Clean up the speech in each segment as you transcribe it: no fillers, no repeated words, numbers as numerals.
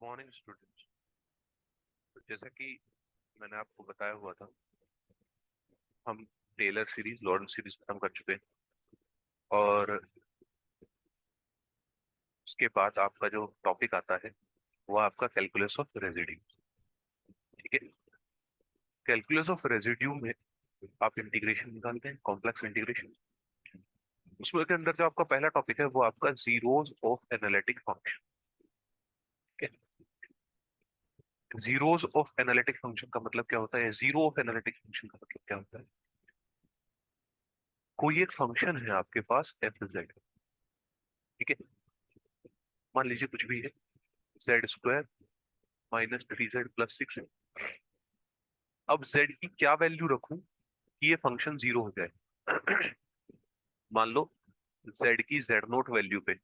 Morning students. तो जैसा कि मैंने आपको बताया हुआ था, हम टेलर सीरीज लॉरेंस सीरीज खत्म कर चुके हैं और उसके बाद आपका जो टॉपिक आता है वो आपका कैलकुलस ऑफ रेजिड्यू। ठीक है। कैलकुलस ऑफ रेजिड्यू में आप इंटीग्रेशन निकालते हैं, कॉम्प्लेक्स इंटीग्रेशन। उसमें के अंदर जो आपका पहला टॉपिक है वो आपका जीरोस ऑफ एनालिटिक फंक्शन। ठीक है। जीरोस ऑफ एनालिटिक फंक्शन का मतलब क्या होता है? जीरो ऑफ एनालिटिक फंक्शन का मतलब क्या होता है? कोई एक फंक्शन है आपके पास एफ जेड। ठीक है। मान लीजिए कुछ भी है, जेड स्क्वायर माइनस 3z+6 है। अब z की क्या वैल्यू रखूं कि ये फंक्शन जीरो हो जाए? मान लो z की z0 वैल्यू पे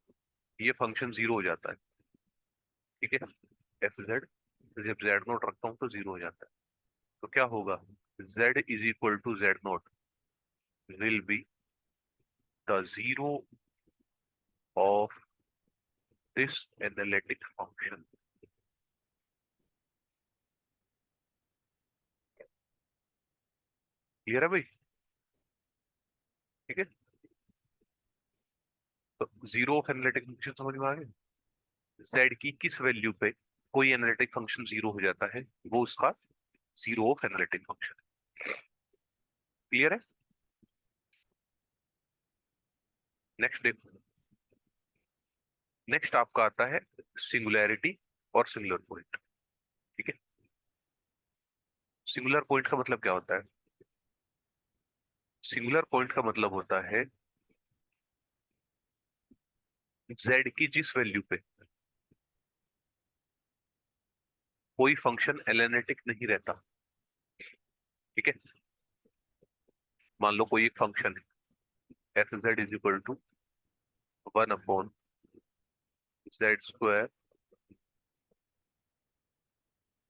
ये फंक्शन जीरो हो जाता है। ठीक है। एफ जेड, जब z0 रखता हूं तो जीरो हो जाता है। तो क्या होगा? z is equal to z0 will be the zero of this analytic function. Clear है भाई? ठीक है। तो जीरो ऑफ एनालिटिक फंक्शन समझ में आ गया। z की किस वैल्यू पे कोई एनालिटिक फंक्शन जीरो हो जाता है, वो उसका zero of analytic function. Clear है? नेक्स्ट देखो। नेक्स्ट आपका आता है सिंगुलैरिटी और सिंगुलर पॉइंट। ठीक है। सिंगुलर पॉइंट का मतलब क्या होता है? सिंगुलर पॉइंट का मतलब होता है z की जिस वैल्यू पे कोई फंक्शन एनालिटिक नहीं रहता। ठीक है। मान लो कोई एक फंक्शन है f z is equal to 1/z²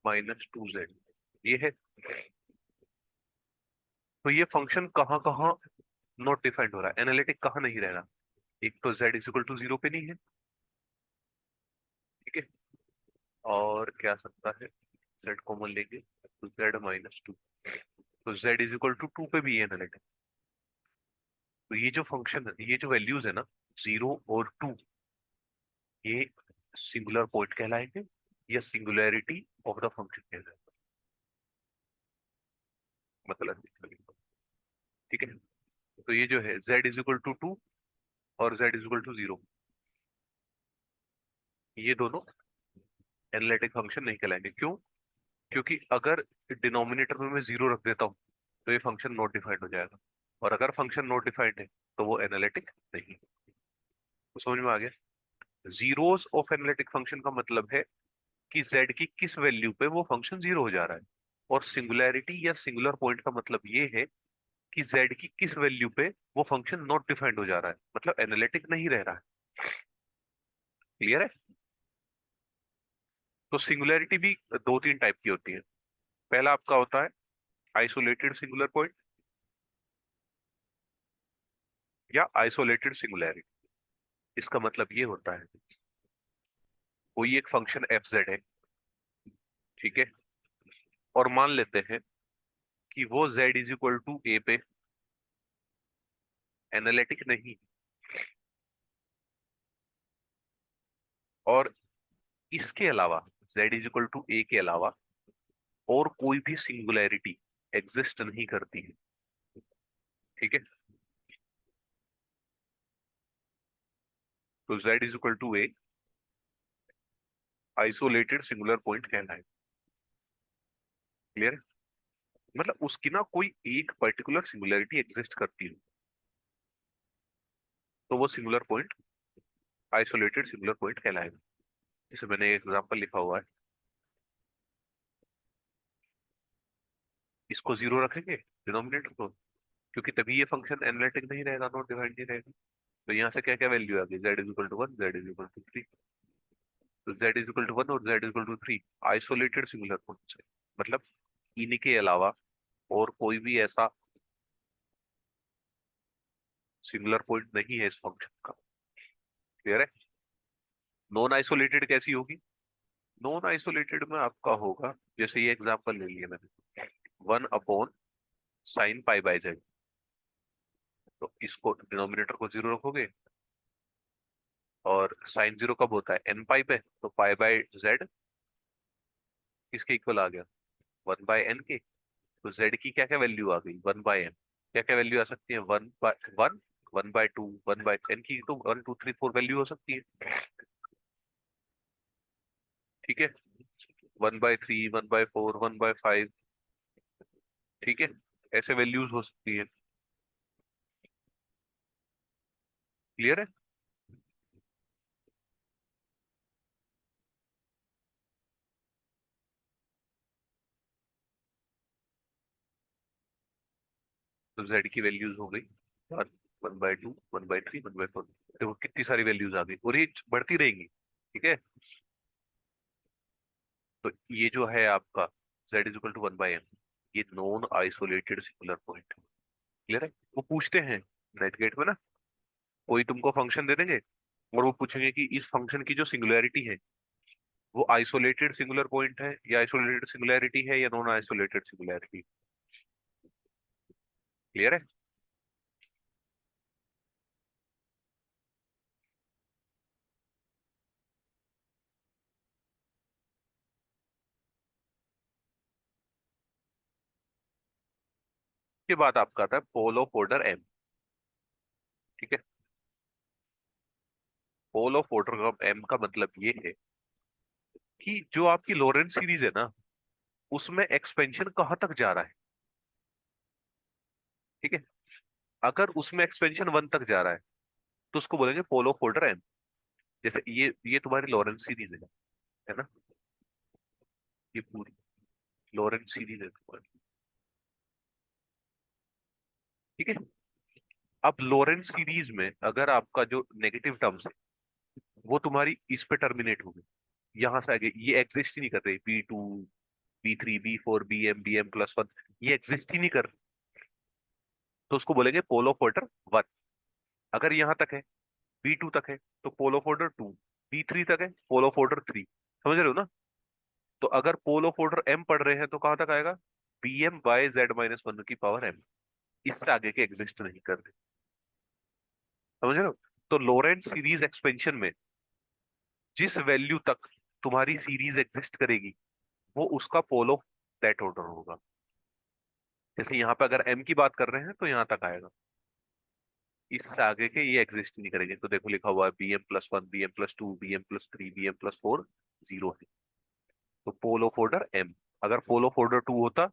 minus 2z, ये है। तो ये फंक्शन कहाँ कहाँ नॉट डिफाइंड हो रहा है, एनालिटिक कहाँ नहीं रह रहा? एक तो z इज इक्वल टू 0 पे नहीं है। ठीक है। और क्या सकता है? z कॉमन लेंगे तो z-2। तो z इज इक्वल टू 2 पे भी है एनालिटिक। तो ये जो फंक्शन है, ये जो वैल्यूज है ना, 0 और 2, ये सिंगुलर पॉइंट कहलाएंगे या सिंगुलैरिटी ऑफ द फंक्शन कहलाएंगे। मतलब ठीक है। तो ये जो है z इज इक्वल टू 2 और z इज इक्वल टू 0, ये दोनों एनालिटिक फंक्शन नहीं कहलाएंगे। क्यों? क्योंकि अगर डिनोमिनेटर में मैं 0 रख देता हूँ तो ये फंक्शन नॉट डिफाइंड हो जाएगा, और अगर फंक्शन नॉट डिफाइंड है तो वो एनालिटिक नहीं। तो समझ में आ गया? जीरोस ऑफ एनालिटिक फंक्शन का मतलब है कि z की किस वैल्यू पे वो फंक्शन जीरो हो जा रहा है, और सिंगुलैरिटी या सिंगुलर पॉइंट का मतलब ये है कि z की किस वैल्यू पे वो फंक्शन नॉट डिफाइंड हो जा रहा है, मतलब एनालिटिक नहीं रह रहा है। क्लियर है? तो सिंगुलैरिटी भी दो तीन टाइप की होती है। पहला आपका होता है आइसोलेटेड सिंगुलर पॉइंट या आइसोलेटेड सिंगुलैरिटी। इसका मतलब ये होता है कोई एक फंक्शन एफ जेड है। ठीक है। और मान लेते हैं कि वो z इज इक्वल टू ए पे एनालिटिक नहीं, और इसके अलावा z इज इक्वल टू ए के अलावा और कोई भी सिंगुलैरिटी एग्जिस्ट नहीं करती है। ठीक है। तो z is equal to a isolated singular point कहना है। क्लियर है? मतलब उसकी ना कोई एक पर्टिकुलर सिंगुलैरिटी एग्जिस्ट करती है तो वो singular point isolated singular point कहलाएगा। जैसे मैंने एक एग्जांपल लिखा हुआ है, इसको 0 रखेंगे डिनोमिनेटर को, क्योंकि तभी ये फंक्शन एनालिटिक नहीं रहेगा, नॉट डिफाइंड नहीं रहेगा। तो यहाँ से क्या क्या वैल्यू आ गई? z is equal to 1, z is equal to 3। तो z इज इक्वल टू 1 और z is equal to 3 isolated singular points है, मतलब इनके अलावा और कोई भी ऐसा सिंगुलर पॉइंट नहीं है इस फंक्शन का। क्लियर है? नॉन आइसोलेटेड कैसी होगी? नॉन आइसोलेटेड में आपका होगा, जैसे ये एग्जांपल ले लिया मैंने, 1/sin π/z। तो इसको डिनोमिनेटर को 0 रखोगे, और साइन 0 कब होता है, n पे, तो π/z किसके इक्वल आ गया, 1/n के। तो z की क्या क्या वैल्यू आ गई, 1/n। क्या क्या वैल्यू आ सकती है, 1/1, 1/2, 1/n की तो 1 2 3 4 वैल्यू हो सकती है। ठीक है, 1/3, 1/4, 1/5। ठीक है, ऐसे वैल्यूज हो सकती है। क्लियर है। तो z की वैल्यूज हो गई 1/2, 1/3, 1/4। देखो कितनी सारी वैल्यूज आ गई, और ये बढ़ती रहेंगी। ठीक है, तो ये जो है आपका z = 1/n, ये non isolated singular point. Clear है। वो पूछते हैं नेट गेट में ना, कोई तुमको फंक्शन दे देंगे, और वो पूछेंगे कि इस फंक्शन की जो सिंगुलैरिटी है वो आइसोलेटेड सिंगुलर पॉइंट है, या आइसोलेटेड सिंगुलैरिटी है, या नॉन आइसोलेटेड सिंगुलैरिटी। क्लियर है। के बाद आपका आता है पोल ऑफ ऑर्डर एम। ठीक है, पोल ऑफ ऑर्डर एम का मतलब ये है कि जो आपकी लॉरेंट सीरीज है ना, उसमें एक्सपेंशन कहाँ तक जा रहा है। ठीक है, अगर उसमें एक्सपेंशन 1 तक जा रहा है तो उसको बोलेंगे पोल ऑफ ऑर्डर एम। जैसे ये तुम्हारी लॉरेंट सीरीज है ना, ये पूरी लॉरेंट सीरीज है तुम्हारी। ठीक है, अब लॉरेंट सीरीज में अगर आपका जो नेगेटिव टर्म्स है वो तुम्हारी इस पे टर्मिनेट हो गई, यहां से आगे ये एग्जिस्ट ही नहीं कर रही, B2, B3, B4, BM+1, ये एग्जिस्ट ही नहीं कर, तो उसको बोलेंगे पोल ऑफ ऑर्डर 1। अगर यहां तक है, B2 तक है, तो पोल ऑफ ऑर्डर 2। B3 तक है, पोल ऑफ ऑर्डर 3। समझ रहे हो ना। तो अगर पोल ऑफ ऑर्डर m पढ़ रहे हैं तो कहां तक आएगा, Bm/z−1 इससे आगे के एग्जिस्ट नहीं कर रहे। समझ रहे हो। तो लोरेंट सीरीज एक्सपेंशन में जिस वैल्यू तक तुम्हारी सीरीज एग्जिस्ट करेगी वो उसका पोल ऑफ दैट ऑर्डर होगा। जैसे यहाँ पे अगर m की बात कर रहे हैं तो यहाँ तक आएगा, इससे आगे के ये एग्जिस्ट नहीं करेंगे। तो देखो लिखा हुआ है Bm+1, Bm+2, Bm+3, Bm+4 0 है। तो पोल ऑफ ऑर्डर m। अगर पोल ऑफ ऑर्डर 2 होता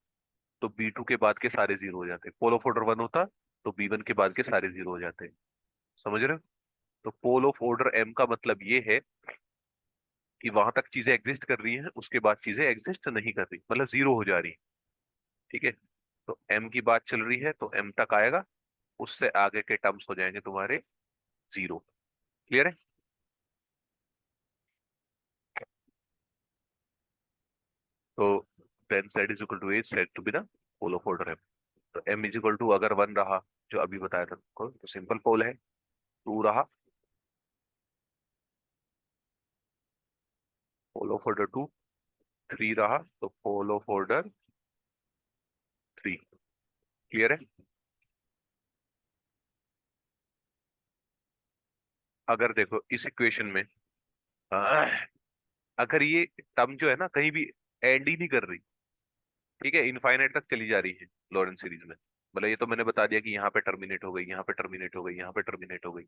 तो B2 के बाद के सारे जीरो हो जाते, पोल ऑफ ऑर्डर 1 होता तो B1 के बाद के सारे जीरो हो जाते। समझ रहे हो। तो पोल ऑफ ऑर्डर m का मतलब ये है कि वहां तक चीजें एग्जिस्ट कर रही हैं, उसके बाद चीजें एग्जिस्ट नहीं कर रही, मतलब जीरो हो जा रही है। ठीक है, तो m की बात चल रही है तो m तक आएगा, उससे आगे के टर्म्स हो जाएंगे तुम्हारे जीरो। क्लियर है। तो then z = a said to be the pole of order m। तो m अगर 1 रहा, जो अभी बताया था तुमको, तो सिंपल पोल है। 2 रहा, पोल ऑफ ऑर्डर 2। 3 रहा तो पोल ऑफ ऑर्डर 3। क्लियर है। अगर देखो इस इक्वेशन में आ, अगर ये टर्म जो है ना कहीं भी एंड ही नहीं कर रही, ठीक है, इनफाइनाइट तक चली जा रही है लॉरेंट सीरीज में, मतलब ये तो मैंने बता दिया कि यहाँ पे टर्मिनेट हो गई, यहाँ पे टर्मिनेट हो गई, यहाँ पे टर्मिनेट हो गई।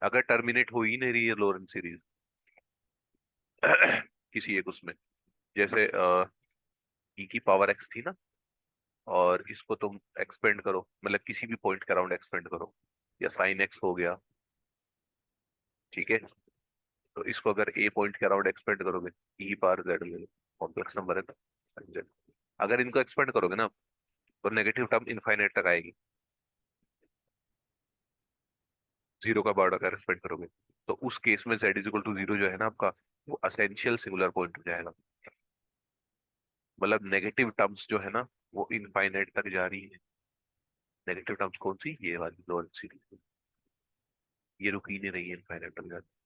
अगर टर्मिनेट हो ही नहीं रही है लॉरेंट सीरीज किसी एक उसमें, जैसे e की पावर x थी ना, और इसको तुम एक्सपेंड करो, मतलब किसी भी पॉइंट के अराउंड एक्सपेंड करो, या साइन x हो गया। ठीक है, तो इसको अगर ए पॉइंट के अराउंड एक्सपेंड करोगे, ई पावर जेड ले लो, कॉम्प्लेक्स नंबर है तो z। अगर इनको एक्सपेंड करोगे ना तो नेगेटिव टर्म इनफाइनाइट तक आएगी, जीरो का पावर अगर एक्सपेंड करोगे। तो उस केस में z = 0 जो है ना आपका, वो असेंशियल सिंगुलर पॉइंट हो जाएगा। मतलब नेगेटिव टर्म्स जो है ना वो इनफाइनाइट तक जा रही है। नेगेटिव टर्म्स कौन सी, ये वाली लोअर सीरीज, ये रुक ही नहीं रही है, इनफाइनाइट तक जा रही है।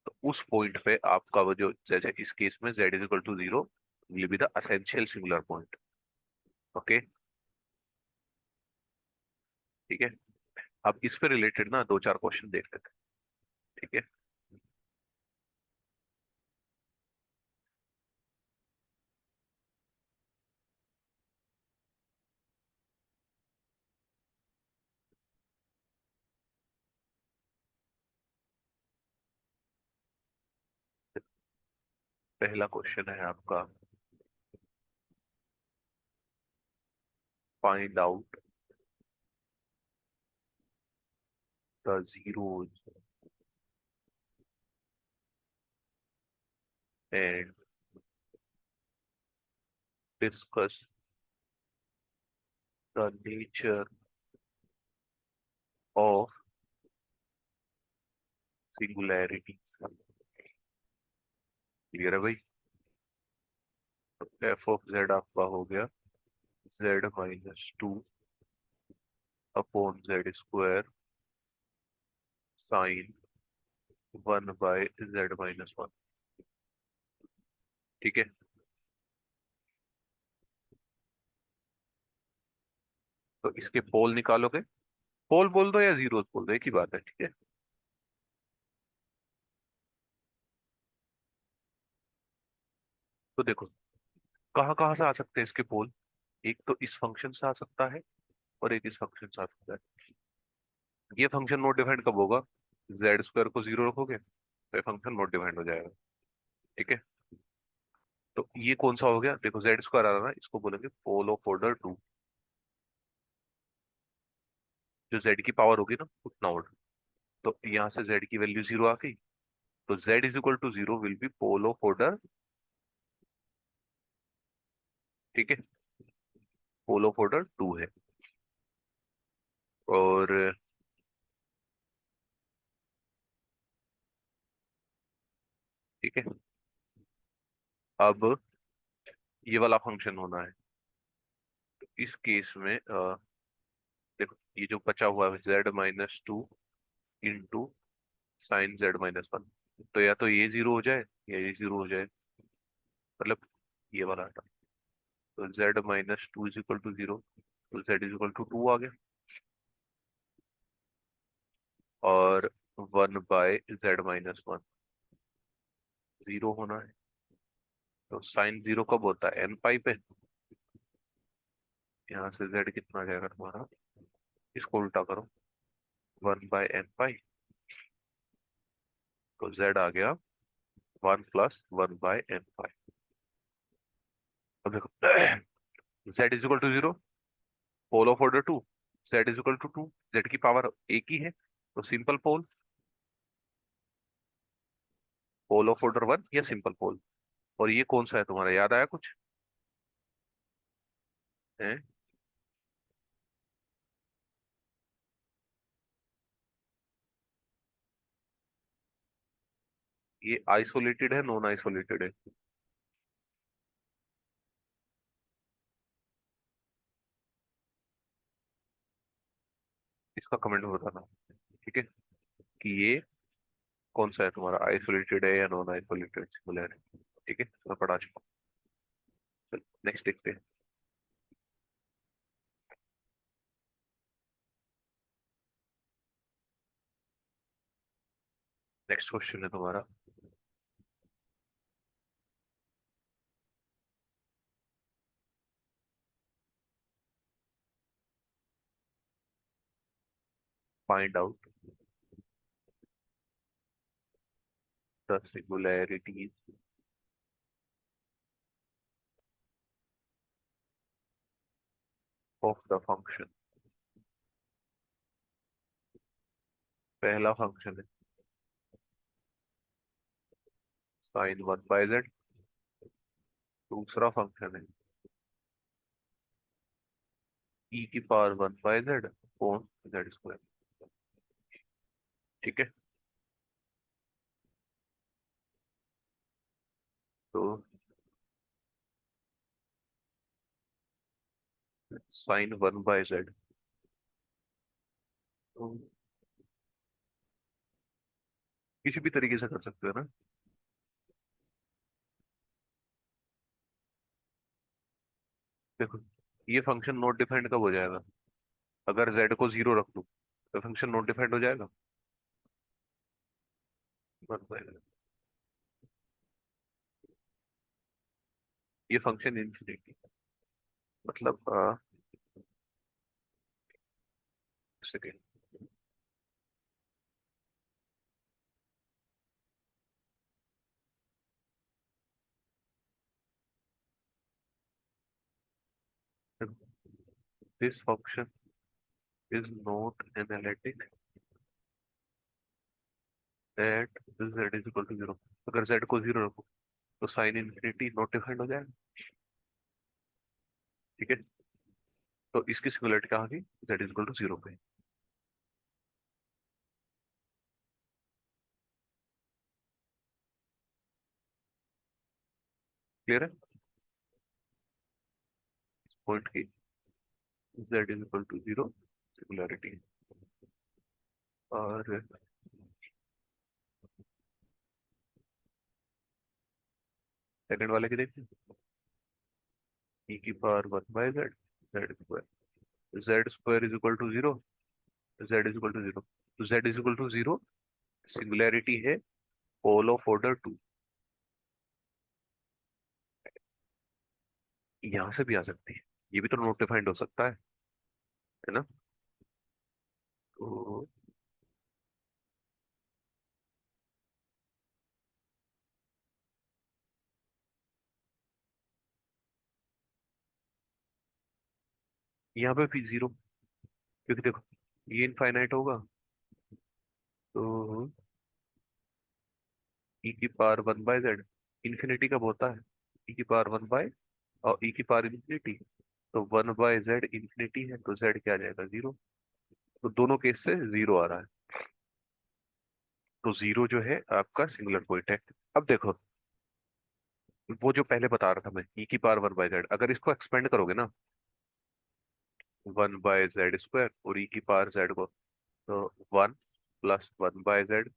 तो उस पॉइंट पे आपका वो जो, जैसे इस केस में z is equal to 0 will be the essential singular point. Okay, ठीक है। अब इस पे रिलेटेड ना दो चार क्वेश्चन देख लेते हैं। ठीक है, पहला क्वेश्चन है आपका, find out the zeros and discuss the nature of singularities. Clear है भाई? एफ ऑफ जेड आपका हो गया z minus two upon z square sine 1/z-1। ठीक है, तो इसके पोल निकालोगे, पोल बोल दो या जीरो बोल दो, एक ही बात है। ठीक है, तो देखो कहाँ कहाँ से आ सकते हैं इसके पोल। एक तो इस फंक्शन से आ सकता है और एक इस फंक्शन से आ सकता है। ये फंक्शन नॉट डिफाइंड कब होगा? जेड स्क्वायर को जीरो रखोगे तो ये फंक्शन नॉट डिफाइंड हो जाएगा। ठीक है, तो ये कौन सा हो गया? देखो जेड स्क्वायर आ रहा है ना, इसको बोलेंगे पोल ऑफ ऑर्डर टू। जो जेड की पावर होगी ना उतना ऑर्डर, तो यहाँ से जेड की वैल्यू जीरो आ गई, तो z is equal to zero will be pole of order. ठीक है, पोल ऑफ ऑर्डर टू है। और ठीक है, अब ये वाला फंक्शन होना है। तो इस केस में देखो ये जो बचा हुआ है z-2 इंटू साइन z-1, तो या तो ये जीरो हो जाए या ये जीरो हो जाए, मतलब ये वाला हटा। तो z-2 is equal to zero, तो z is equal to two आ गया, और 1/z-1 जीरो होना है। तो साइन जीरो कब होता है? n पाई पे। यहाँ से z कितना आ जाएगा तुम्हारा, इसको उल्टा करो, 1/n पाई, तो z आ गया 1 + 1/n पाई। अब देखो z is equal to zero, pole of order two, z is equal to two, z की पावर एक ही है, तो simple pole, pole of order one या सिंपल पोल। और ये कौन सा है तुम्हारा, याद आया कुछ है? ये आइसोलेटेड है नॉन आइसोलेटेड है? इसका कमेंट में बताना। ठीक है, कि ये कौन सा है तुम्हारा, आइसोलेटेड है या नॉन आइसोलेटेड सिंगुलर है। ठीक है, मैं पढ़ा चुका हूँ। नेक्स्ट देखते हैं। नेक्स्ट क्वेश्चन है तुम्हारा, find out the singularities of the function. पहला फंक्शन है साइन 1/z, दूसरा फंक्शन है e⁻1 by z upon z square. ठीक है, तो साइन 1/z, तो किसी भी तरीके से कर सकते हो ना। देखो, ये फंक्शन नॉट डिफाइंड कब हो जाएगा? अगर z को 0 रख दूं तो फंक्शन नॉट डिफाइंड हो जाएगा। मतलब ये फंक्शन इन्फिनिटी, मतलब second, this function is not analytic at z is equal to 0। अगर z को 0 रखो तो साइन इन्फिनिटी नॉट डिफाइंड हो जाएगा। ठीक है, तो इसकी सिंगुलरिटी कहाँ गई? z इज इक्वल टू 0 पे। क्लियर है पॉइंट की? z is equal to 0 singularity. और सेकंड वाले की देखिए, e की power 1 by z, z square, z square is equal to 0, z is equal to 0, तो z is equal to 0 singularity है पोल ऑफ ऑर्डर 2। यहां से भी आ सकती है, ये भी तो नॉट डिफाइंड हो सकता है ना? तो यहाँ पे भी 0, क्योंकि देखो ये इनफाइनाइट होगा तो e की पावर 1 बाय z, इन्फिनिटी कब होता है? e की पावर 1 बाय, और e की पावर इन्फिनिटी, तो 1 बाय z इन्फिनिटी है तो z क्या आ जाएगा? 0। तो दोनों केस से 0 आ रहा है, तो 0 जो है आपका सिंगुलर पॉइंट है। अब देखो, वो जो पहले बता रहा था मैं, e की पावर 1 बाय z, अगर इसको एक्सपेंड करोगे ना 1 बाय z स्क्वायर और e की पावर z को, तो 1 plus 1 by z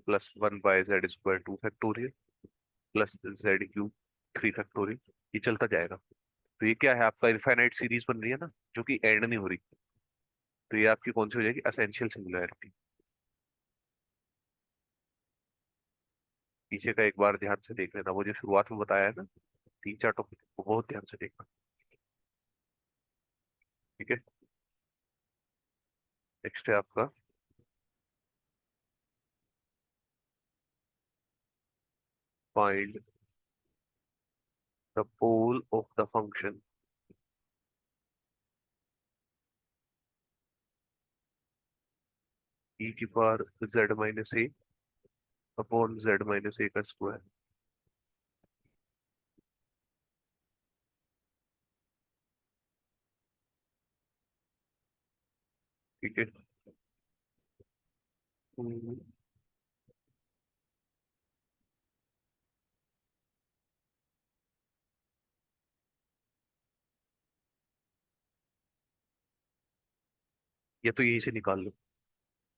plus 1 by z square 2 factorial plus z cube 3 factorial, ये चलता जाएगा। तो ये क्या है? आपका इनफाइनाइट सीरीज बन रही है ना, जो कि एंड नहीं हो रही। तो ये आपकी कौन सी हो जाएगी? Essential singularity. पीछे का एक बार ध्यान से देख लेना, वो जो शुरुआत में बताया है ना 3 4 टॉपिक, वो बहुत ध्यान से देखना। ठीक है, नेक्स्ट है आपका find the pole of the function e की power z minus a upon z minus a का स्क्वायर। ठीक है, हम्म, या तो यही से निकाल लो,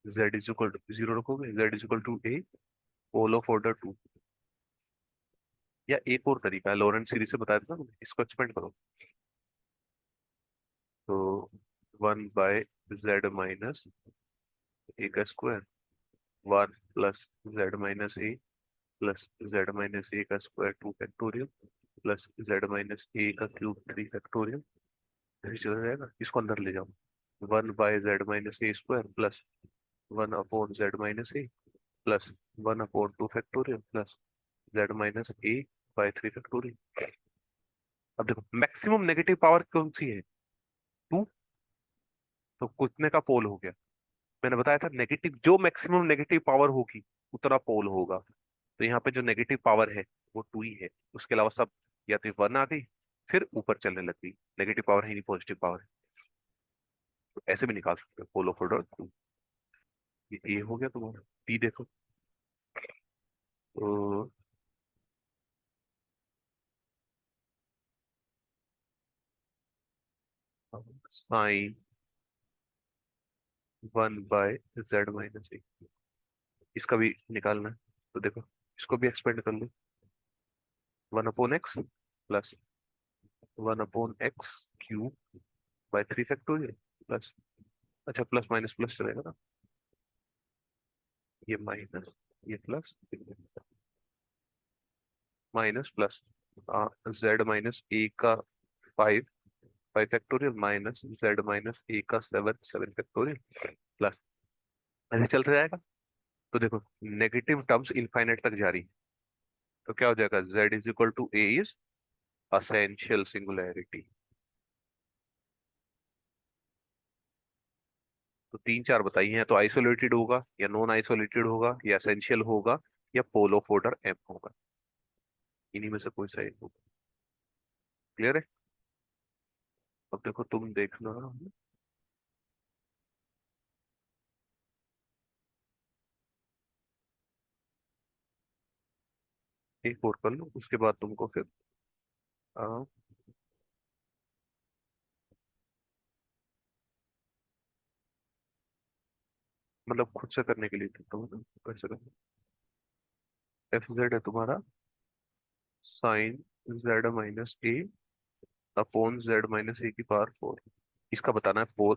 z इज इक्वल टू 0 रखोगे, z is equal to a pole of order 2। या एक और तरीका है, लॉरेंट सीरीज से बताया था ना, इसको एक्सपेंड करो, तो 1 बाय z माइनस ए का square, 1 plus z minus a plus z minus a का square 2 factorial plus z minus a का क्यूब 3 फैक्टोरियल। ऐसे चला जाएगा, इसको अंदर ले जाओ, 1 by z minus a square plus 1 upon z minus a plus 1 upon 2 factorial plus z minus a by 3 factorial. अब देखो मैक्सिमम नेगेटिव पावर कौन सी है? 2, तो कितने का पोल हो गया? मैंने बताया था नेगेटिव, जो मैक्सिमम नेगेटिव पावर होगी उतना पोल होगा। तो यहाँ पे जो नेगेटिव पावर है वो 2 ही है, उसके अलावा सब या तो 1 आ गई फिर ऊपर चलने लग गई, नेगेटिव पावर है नहीं पॉजिटिव पावर है। तो ऐसे भी निकाल सकते हो पोल ऑफ ऑर्डर 2। ये हो गया तुम्हारा टी, देखो तो साइन 1 बाय जेड माइनस ए, इसका भी निकालना है। तो देखो इसको भी एक्सपेंड कर लो, 1/x plus 1/x cube by 3 factorial plus, अच्छा प्लस माइनस प्लस चलेगा ना, ये माइनस, ये plus, minus plus, z minus a का 5 5 factorial minus z minus a का 7 7 फैक्टोरियल प्लस, ऐसे चलता जाएगा। तो देखो नेगेटिव टर्म्स इनफाइनाइट तक जारी है, तो क्या हो जाएगा, z is equal to a is essential singularity. तो तीन चार बताइए हैं, तो आइसोलेटेड होगा या नॉन आइसोलेटेड होगा या एसेंशियल होगा या पोल ऑफ ऑर्डर m होगा, इन्हीं में से कोई सा एक होगा। क्लियर है? अब देखो तुम देखना, एक और कर लो उसके बाद तुमको फिर आ, मतलब खुद से करने के लिए देता हूँ ना, कैसे करना। एफ जेड है तुम्हारा sign Z minus a upon z minus ए की पावर 4। इसका बताना है पोल,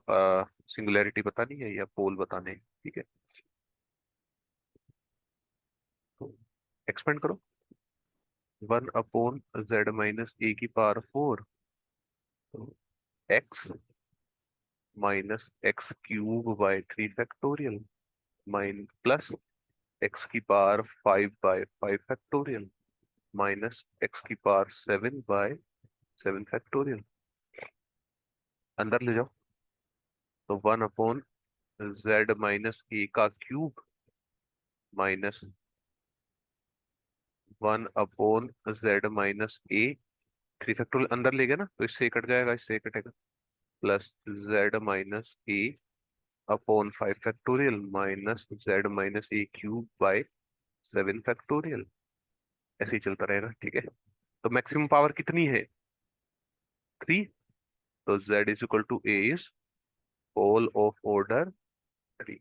सिंगुलैरिटी बतानी है या पोल बताने हैं, ठीक है। तो एक्सपेंड करो, 1/z - a की पावर 4, तो x minus x cube by 3 factorial mine plus x की पावर 5/5 फैक्टोरियल माइनस एक्स की पावर 7/7 फैक्टोरियल। अंदर ले जाओ, तो 1/z - a का cube minus 1/z - a 3 factorial अंदर ले गया ना, तो इससे कट जाएगा, इससे कटेगा, plus z - a upon 5 factorial minus z - a³ by 7 factorial. ऐसे ही चलता रहेगा, ठीक है। तो मैक्सिमम पावर कितनी है, 3। तो z is equal to a is pole of order 3।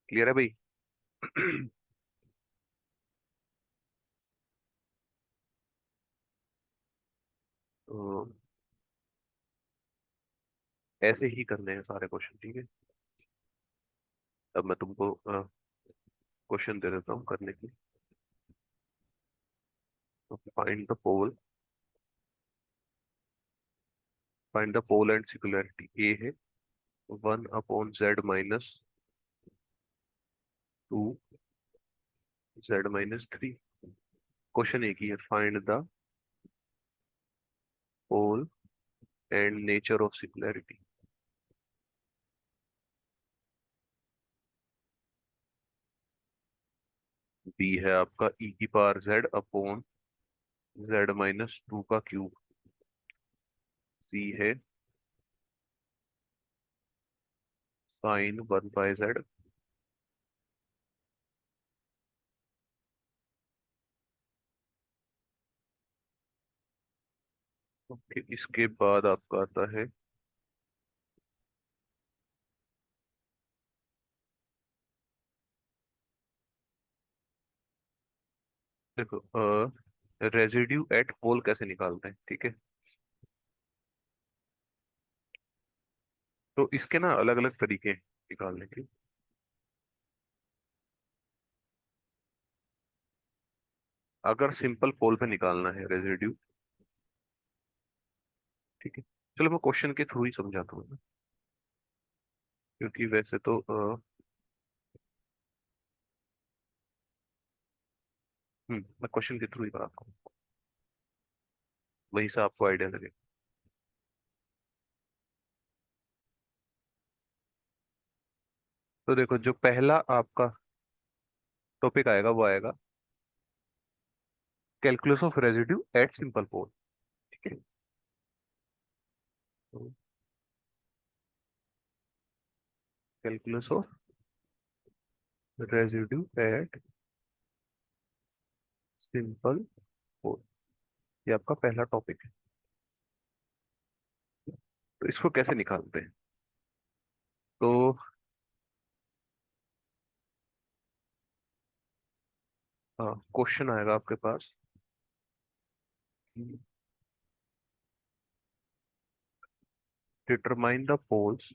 क्लियर है भाई? तो ऐसे ही करने हैं सारे क्वेश्चन, ठीक है। अब मैं तुमको क्वेश्चन दे देता हूँ करने की। Find the pole, find the pole and singularity. A है 1/z - 2 z - 3। क्वेश्चन एक ही है, find the pole and nature of singularity. B है आपका e की पावर z अपॉन z - 2 का क्यूब। सी है साइन 1/z। ओके, इसके बाद आपका आता है, देखो रेजिड्यू एट पोल कैसे निकालते हैं, ठीक है। तो इसके ना अलग अलग तरीके हैं निकालने के। अगर सिंपल पोल पे निकालना है रेजिड्यू, ठीक है, चलो मैं क्वेश्चन के थ्रू ही समझाता हूँ ना, क्योंकि वैसे तो मैं क्वेश्चन के थ्रू ही बताता हूँ, वहीं से आपको आइडिया लगे। तो देखो जो पहला आपका टॉपिक आएगा वो आएगा calculus of residue at simple pole, ठीक है। तो calculus of residue at simple pole, ये आपका पहला टॉपिक है। तो इसको कैसे निकालते हैं, तो क्वेश्चन आएगा आपके पास, determine the poles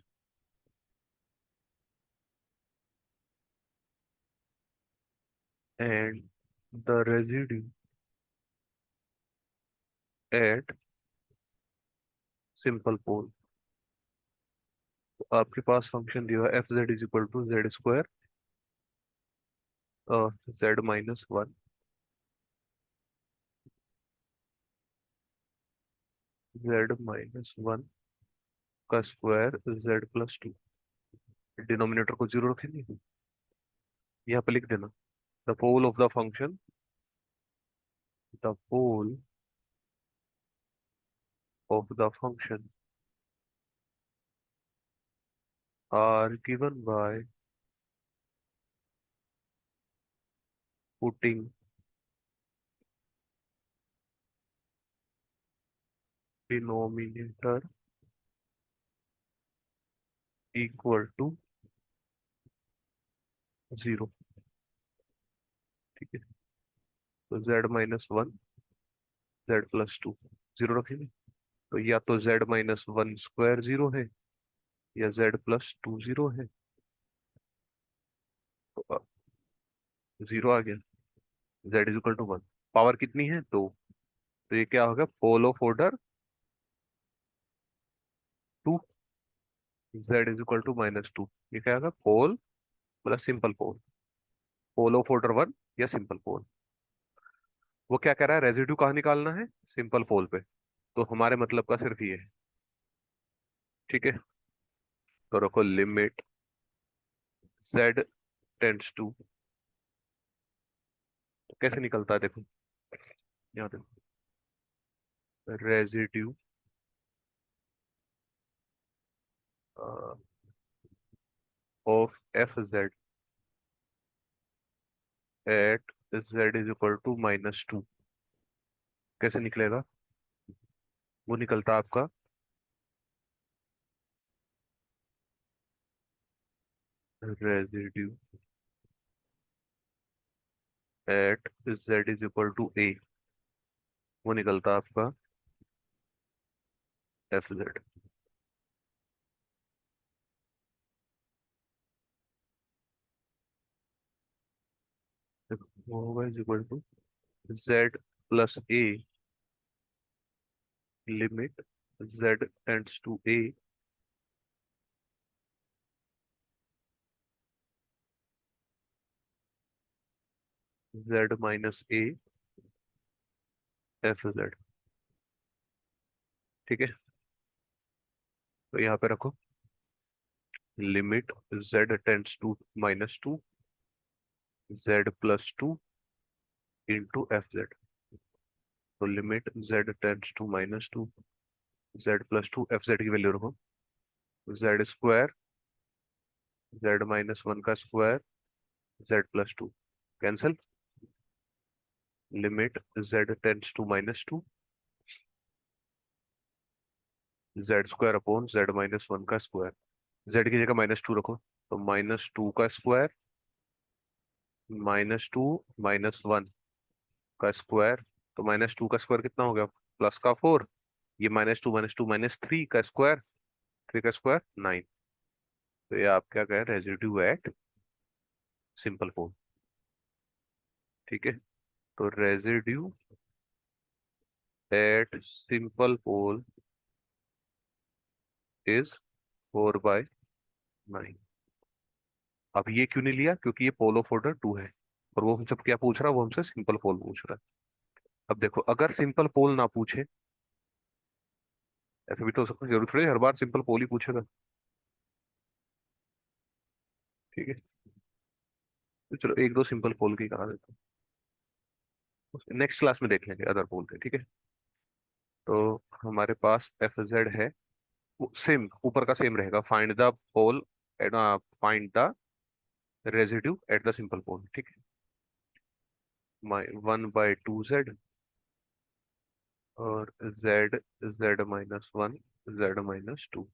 and the residue at simple pole. आपके पास फंक्शन दिया है f z is equal to z square z minus one, z minus one का square z plus two. Denominator को जीरो रखेंगे, यहाँ पे लिख देना the pole of the function, the pole of the function are given by putting denominator equal to zero. ठीक है, तो z minus one Z plus to zero रखेंगे, तो या तो z minus one square zero है या जेड प्लस टू जीरो है, तो जीरो आ गया। Z is equal to one, power कितनी है दो, तो ये क्या होगा pole of order two, z is equal to minus two. ये क्या होगा pole plus simple pole, pole of order one या सिंपल पोल। वो क्या कह रहा है रेजिड्यू कहाँ निकालना है, सिंपल पोल पे, तो हमारे मतलब का सिर्फ ये है। ठीक है, तो रखो लिमिट जेड टेंड्स टू, तो कैसे निकलता है देखो, यहाँ देखो residue of f z at z is equal to minus two, कैसे निकलेगा, वो निकलता आपका residue at z is equal to a, वो निकलता आपका एफ जेड। वो होगा is equal to z plus a limit z tends to a z minus a f z. ठीक है, तो यहाँ पे रखो limit z tends to minus two z plus two into f z, तो limit z tends to minus two z plus two f z की value रखो z square z minus one का square z plus two, cancel, limit z tends to minus two z square upon z minus one का square, z की जगह minus two रखो, तो minus two का square minus two minus one का square, तो minus two का square कितना हो गया प्लस का फोर, ये माइनस टू माइनस थ्री का स्क्वायर, थ्री का स्क्वायर नाइन, तो ये आप क्या कहें रेजिड्यू एट सिंपल पोल। ठीक है, तो residue at simple pole is four by nine. अब ये क्यों नहीं लिया, क्योंकि ये पोल ऑफ ऑर्डर टू है, और वो हमसे क्या पूछ रहा है, वो हमसे सिंपल पोल पूछ रहा है। अब देखो अगर सिंपल पोल ना पूछे, ऐसा भी तो हो सकता है, जरूर थोड़ी हर बार सिंपल पोल ही पूछेगा। ठीक है, तो चलो एक दो सिंपल पोल की करा देता हूँ, नेक्स्ट क्लास में देख लेंगे अदर पोल के। ठीक है, तो हमारे पास एफ जेड है, वो सेम ऊपर का सेम रहेगा, find the pole, find the residue at the simple pole. ठीक है, वन बाई टू जेड और z z minus one z minus two,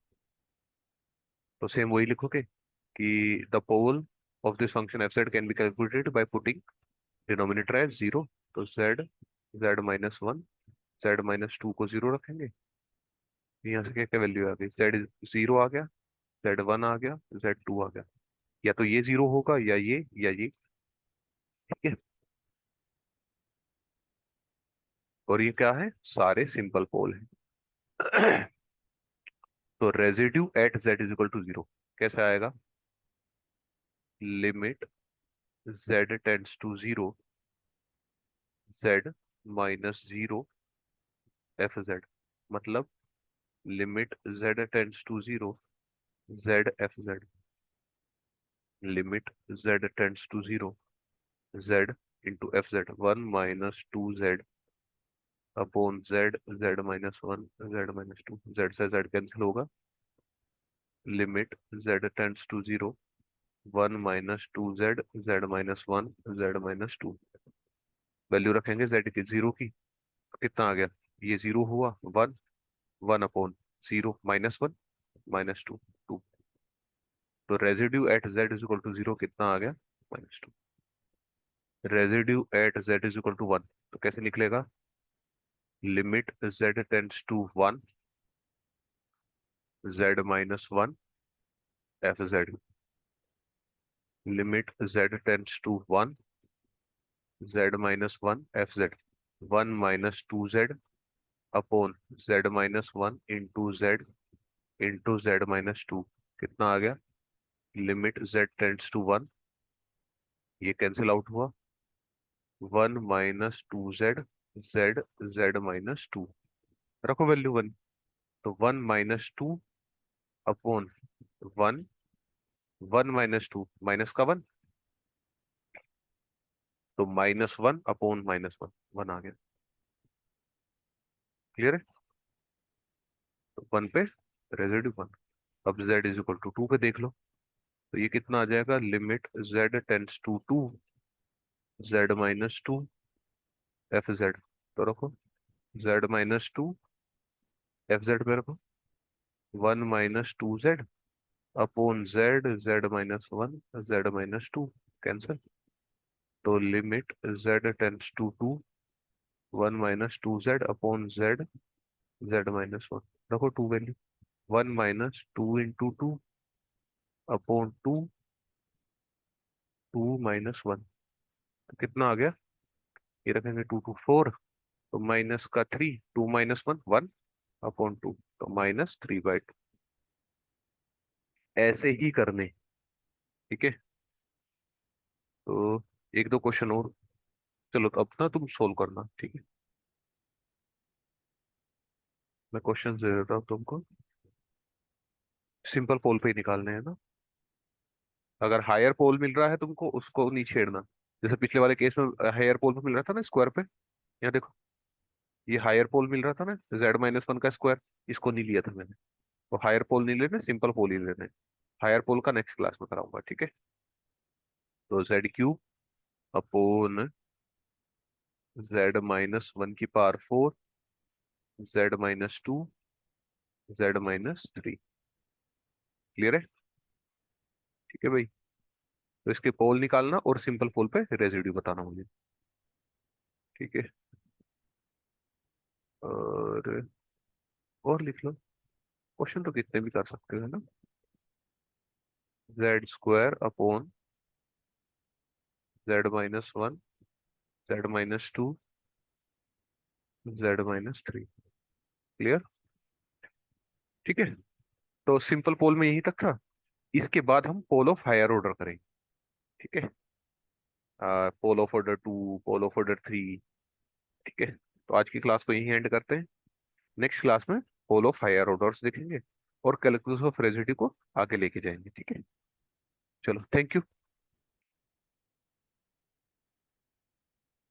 तो सेम वही लिखोगे कि the pole of this function f z can be calculated by putting denominator है 0, तो z-1, z-2 को 0 रखेंगे। यहाँ से क्या क्या वैल्यू आ गई, z0 आ गया, z1 आ गया, z2 आ गया। या तो ये 0 होगा या ये या ये। ठीक है। और ये क्या है, सारे सिंपल पोल है। तो residue at z is equal to 0 कैसे आएगा, limit z tends to 0, z-0 f(z), मतलब limit z tends to 0, z f(z), limit z tends to 0, z into f(z), 1 - 2z upon z-1, z-2, z से z cancel होगा, limit z tends to 0, 1 - 2z, z-1, z-2। Value रखेंगे z की 0 की, कितना आ गया, ये 0 हुआ, 1, 1/0, -1, -2, 2। तो residue at z is equal to 0 कितना आ गया, -2। Residue at z is equal to 1, तो कैसे निकलेगा, limit z tends to 1, z-1 f(z), limit z tends to 1, z-1 f(z), 1 - 2z upon z-1 into z-2, कितना आ गया, लिमिट z टेंड्स टू 1, ये कैंसिल आउट हुआ, 1 - 2z, z-2 रखो value 1, तो 1 - 2 अपॉन 1, 1 - 2 माइनस का 1, तो -1 अपॉन -1, 1 आ गया। क्लियर है, तो 1 पे रेजिड्यू 1। अब z इज इक्वल टू 2 पे देख लो, तो ये कितना आ जाएगा, limit z tends to 2, z-2 f(z), तो रखो z-2 f(z) पे रखो, 1 - 2z upon z-1, z-2 cancel, तो limit z tends to 2, 1 - 2z upon z-1 रखो 2 वैल्यू, 1 - 2 इंटू 2 अपॉन 2, 2 - 1, तो कितना आ गया, ये रखेंगे 2 2 4, तो माइनस का 3, 2 - 1, 1 अपॉन 2, तो -3/2। ऐसे ही करने, ठीक है। तो एक दो क्वेश्चन और, चलो तो अब ना तुम सोल्व करना, ठीक है। मैं क्वेश्चन दे देता हूँ तुमको, सिंपल पोल पे ही निकालने हैं ना। अगर हायर पोल मिल रहा है तुमको, उसको नहीं छेड़ना। जैसे पिछले वाले केस में हायर पोल पे मिल रहा था ना स्क्वायर पे, यहाँ देखो, ये हायर पोल मिल रहा था ना, z-1 का स्क्वायर, इसको नहीं लिया था मैंने। तो हायर पोल नहीं लेने, सिंपल पोल ही लेने। हायर पोल का नेक्स्ट क्लास में कराऊंगा, ठीक है। तो z³ अपॉन z-1 की पावर 4, z-2, z-3। क्लियर है, ठीक है भाई। तो इसके पोल निकालना और सिंपल पोल पे रेजिड्यू बताना मुझे, ठीक है। और लिख लो, क्वेश्चन तो कितने भी कर सकते हो ना। z² upon z-1, z-2, z-3। Clear, ठीक है। तो सिंपल पोल में यही तक था, इसके बाद हम पोल ऑफ हायर ऑर्डर करेंगे, ठीक है। Pole of order 2, pole of order 3, ठीक है। तो आज की क्लास को यही एंड करते हैं। नेक्स्ट क्लास में पोल ऑफ हायर ऑर्डर्स देखेंगे और कैलकुलस ऑफ रेसिड्यू को आगे लेके जाएंगे, ठीक है। चलो, थैंक यू।